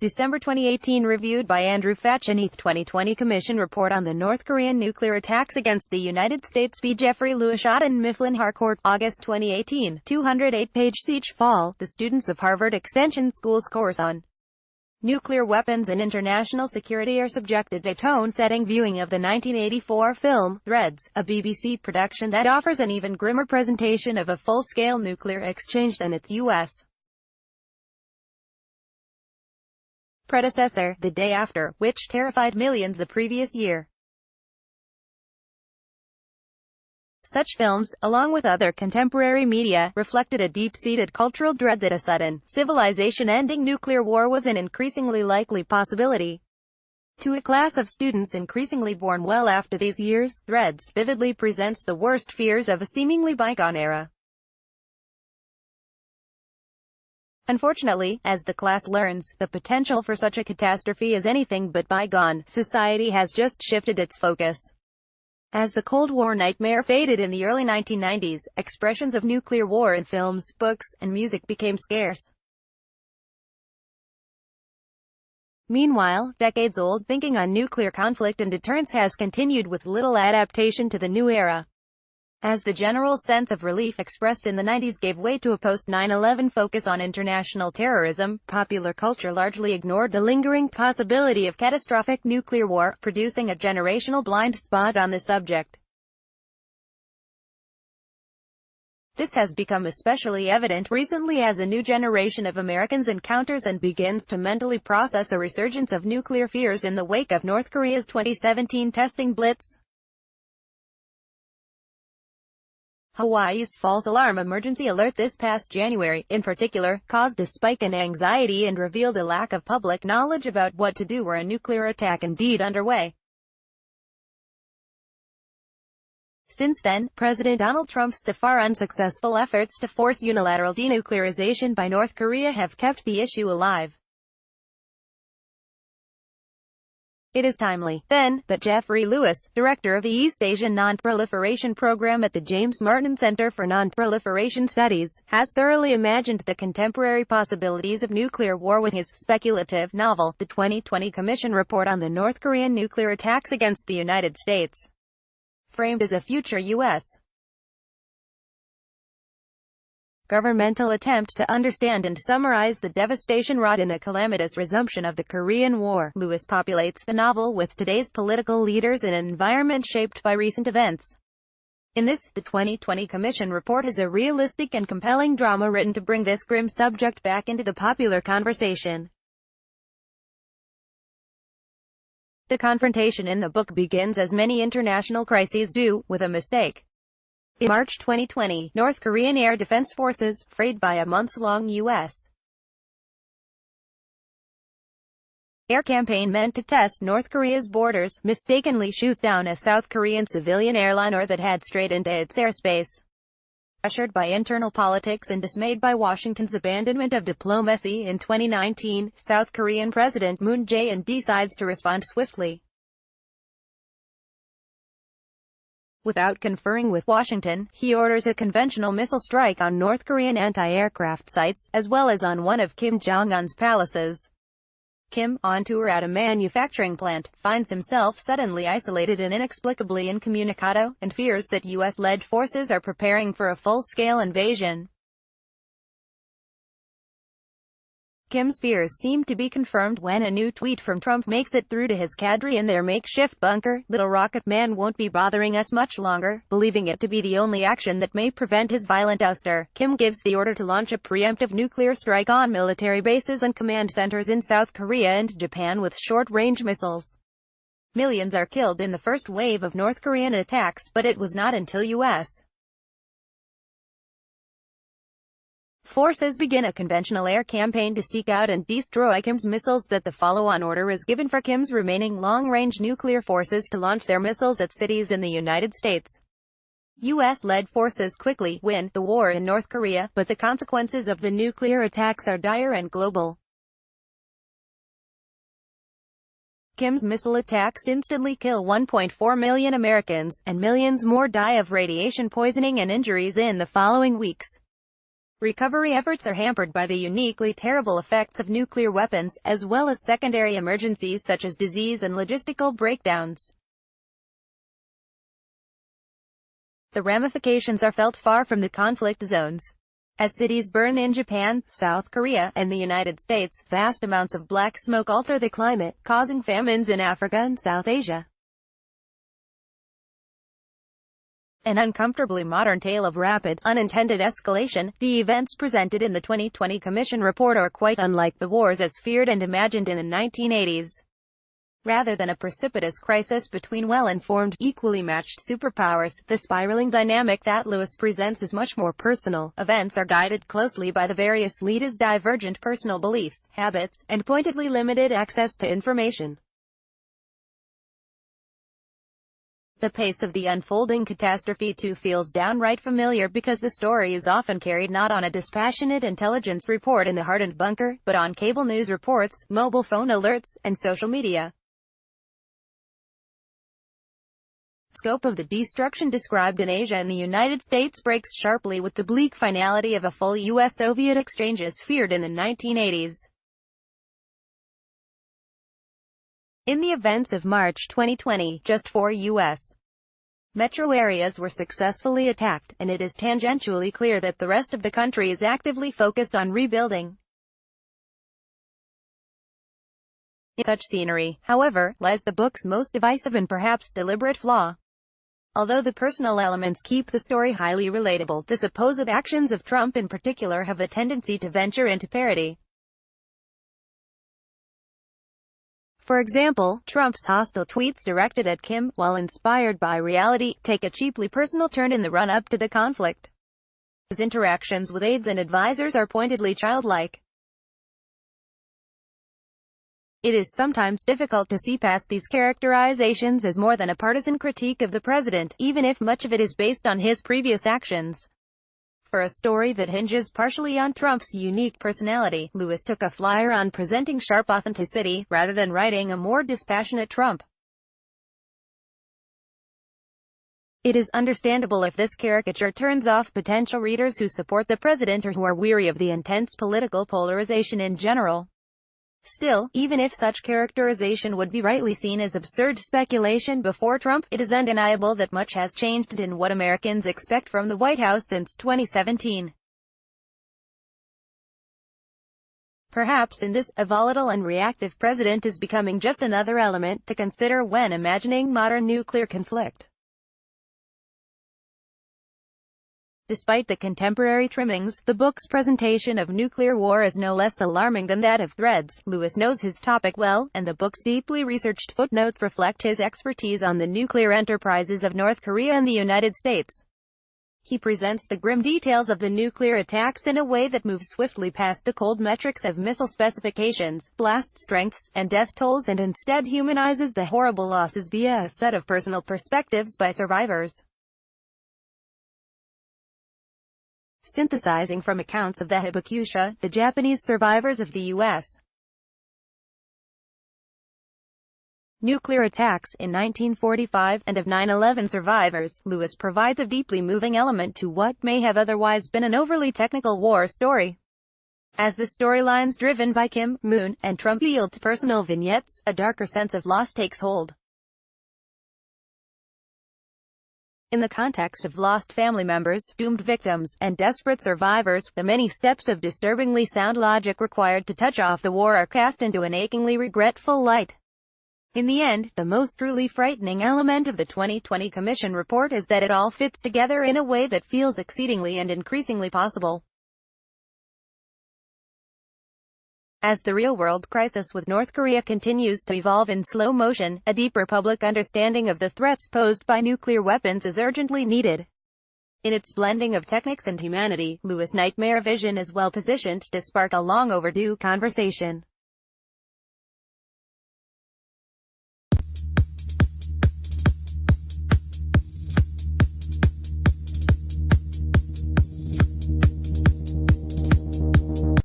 December 2018 reviewed by Andrew Fatcheneath 2020 Commission Report on the North Korean Nuclear Attacks Against the United States by Jeffrey Lewis Schott and Mifflin Harcourt, August 2018, 208-page Siege Fall, the students of Harvard Extension School's course on nuclear weapons and international security are subjected to tone-setting viewing of the 1984 film, Threads, a BBC production that offers an even grimmer presentation of a full-scale nuclear exchange than its U.S. predecessor, The Day After, which terrified millions the previous year. Such films, along with other contemporary media, reflected a deep-seated cultural dread that a sudden, civilization-ending nuclear war was an increasingly likely possibility. To a class of students increasingly born well after these years, Threads vividly presents the worst fears of a seemingly bygone era. Unfortunately, as the class learns, the potential for such a catastrophe is anything but bygone. Society has just shifted its focus. As the Cold War nightmare faded in the early 1990s, expressions of nuclear war in films, books, and music became scarce. Meanwhile, decades-old thinking on nuclear conflict and deterrence has continued with little adaptation to the new era. As the general sense of relief expressed in the 90s gave way to a post-9/11 focus on international terrorism, popular culture largely ignored the lingering possibility of catastrophic nuclear war, producing a generational blind spot on the subject. This has become especially evident recently as a new generation of Americans encounters and begins to mentally process a resurgence of nuclear fears in the wake of North Korea's 2017 testing blitz. Hawaii's false alarm emergency alert this past January, in particular, caused a spike in anxiety and revealed a lack of public knowledge about what to do were a nuclear attack indeed underway. Since then, President Donald Trump's so far unsuccessful efforts to force unilateral denuclearization by North Korea have kept the issue alive. It is timely, then, that Jeffrey Lewis, director of the East Asian Non-Proliferation Program at the James Martin Center for Non-Proliferation Studies, has thoroughly imagined the contemporary possibilities of nuclear war with his speculative novel, The 2020 Commission Report on the North Korean Nuclear Attacks Against the United States. Framed as a future U.S. governmental attempt to understand and summarize the devastation wrought in the calamitous resumption of the Korean War, Lewis populates the novel with today's political leaders in an environment shaped by recent events. In this, the 2020 Commission Report is a realistic and compelling drama written to bring this grim subject back into the popular conversation. The confrontation in the book begins, as many international crises do, with a mistake. In March 2020, North Korean Air Defense Forces, frayed by a months-long U.S. air campaign meant to test North Korea's borders, mistakenly shoot down a South Korean civilian airliner that had strayed into its airspace. Pressured by internal politics and dismayed by Washington's abandonment of diplomacy in 2019, South Korean President Moon Jae-in decides to respond swiftly. Without conferring with Washington, he orders a conventional missile strike on North Korean anti-aircraft sites, as well as on one of Kim Jong-un's palaces. Kim, on tour at a manufacturing plant, finds himself suddenly isolated and inexplicably incommunicado, and fears that U.S.-led forces are preparing for a full-scale invasion. Kim's fears seem to be confirmed when a new tweet from Trump makes it through to his cadre in their makeshift bunker. "Little rocket man won't be bothering us much longer." Believing it to be the only action that may prevent his violent ouster, Kim gives the order to launch a preemptive nuclear strike on military bases and command centers in South Korea and Japan with short-range missiles. Millions are killed in the first wave of North Korean attacks, but it was not until U.S. forces begin a conventional air campaign to seek out and destroy Kim's missiles that the follow-on order is given for Kim's remaining long-range nuclear forces to launch their missiles at cities in the United States. U.S.-led forces quickly win the war in North Korea, but the consequences of the nuclear attacks are dire and global. Kim's missile attacks instantly kill 1.4 million Americans, and millions more die of radiation poisoning and injuries in the following weeks. Recovery efforts are hampered by the uniquely terrible effects of nuclear weapons, as well as secondary emergencies such as disease and logistical breakdowns. The ramifications are felt far from the conflict zones. As cities burn in Japan, South Korea, and the United States, vast amounts of black smoke alter the climate, causing famines in Africa and South Asia. An uncomfortably modern tale of rapid, unintended escalation, the events presented in the 2020 Commission report are quite unlike the wars as feared and imagined in the 1980s. Rather than a precipitous crisis between well-informed, equally matched superpowers, the spiraling dynamic that Lewis presents is much more personal. Events are guided closely by the various leaders' divergent personal beliefs, habits, and pointedly limited access to information. The pace of the unfolding catastrophe too feels downright familiar because the story is often carried not on a dispassionate intelligence report in the hardened bunker, but on cable news reports, mobile phone alerts, and social media. The scope of the destruction described in Asia and the United States breaks sharply with the bleak finality of a full US-Soviet exchange as feared in the 1980s. In the events of March 2020, just 4 U.S. metro areas were successfully attacked, and it is tangentially clear that the rest of the country is actively focused on rebuilding. In such scenery, however, lies the book's most divisive and perhaps deliberate flaw. Although the personal elements keep the story highly relatable, the supposed actions of Trump in particular have a tendency to venture into parody. For example, Trump's hostile tweets directed at Kim, while inspired by reality, take a cheaply personal turn in the run-up to the conflict. His interactions with aides and advisors are pointedly childlike. It is sometimes difficult to see past these characterizations as more than a partisan critique of the president, even if much of it is based on his previous actions. For a story that hinges partially on Trump's unique personality, Lewis took a flyer on presenting sharp authenticity, rather than writing a more dispassionate Trump. It is understandable if this caricature turns off potential readers who support the president or who are weary of the intense political polarization in general. Still, even if such characterization would be rightly seen as absurd speculation before Trump, it is undeniable that much has changed in what Americans expect from the White House since 2017. Perhaps in this, a volatile and reactive president is becoming just another element to consider when imagining modern nuclear conflict. Despite the contemporary trimmings, the book's presentation of nuclear war is no less alarming than that of Threads. Lewis knows his topic well, and the book's deeply researched footnotes reflect his expertise on the nuclear enterprises of North Korea and the United States. He presents the grim details of the nuclear attacks in a way that moves swiftly past the cold metrics of missile specifications, blast strengths, and death tolls and instead humanizes the horrible losses via a set of personal perspectives by survivors. Synthesizing from accounts of the Hibakusha, the Japanese survivors of the U.S. nuclear attacks in 1945, and of 9/11 survivors, Lewis provides a deeply moving element to what may have otherwise been an overly technical war story. As the storylines driven by Kim, Moon, and Trump yield to personal vignettes, a darker sense of loss takes hold. In the context of lost family members, doomed victims, and desperate survivors, the many steps of disturbingly sound logic required to touch off the war are cast into an achingly regretful light. In the end, the most truly frightening element of the 2020 Commission report is that it all fits together in a way that feels exceedingly and increasingly possible. As the real-world crisis with North Korea continues to evolve in slow motion, a deeper public understanding of the threats posed by nuclear weapons is urgently needed. In its blending of techniques and humanity, Lewis' nightmare vision is well positioned to spark a long-overdue conversation.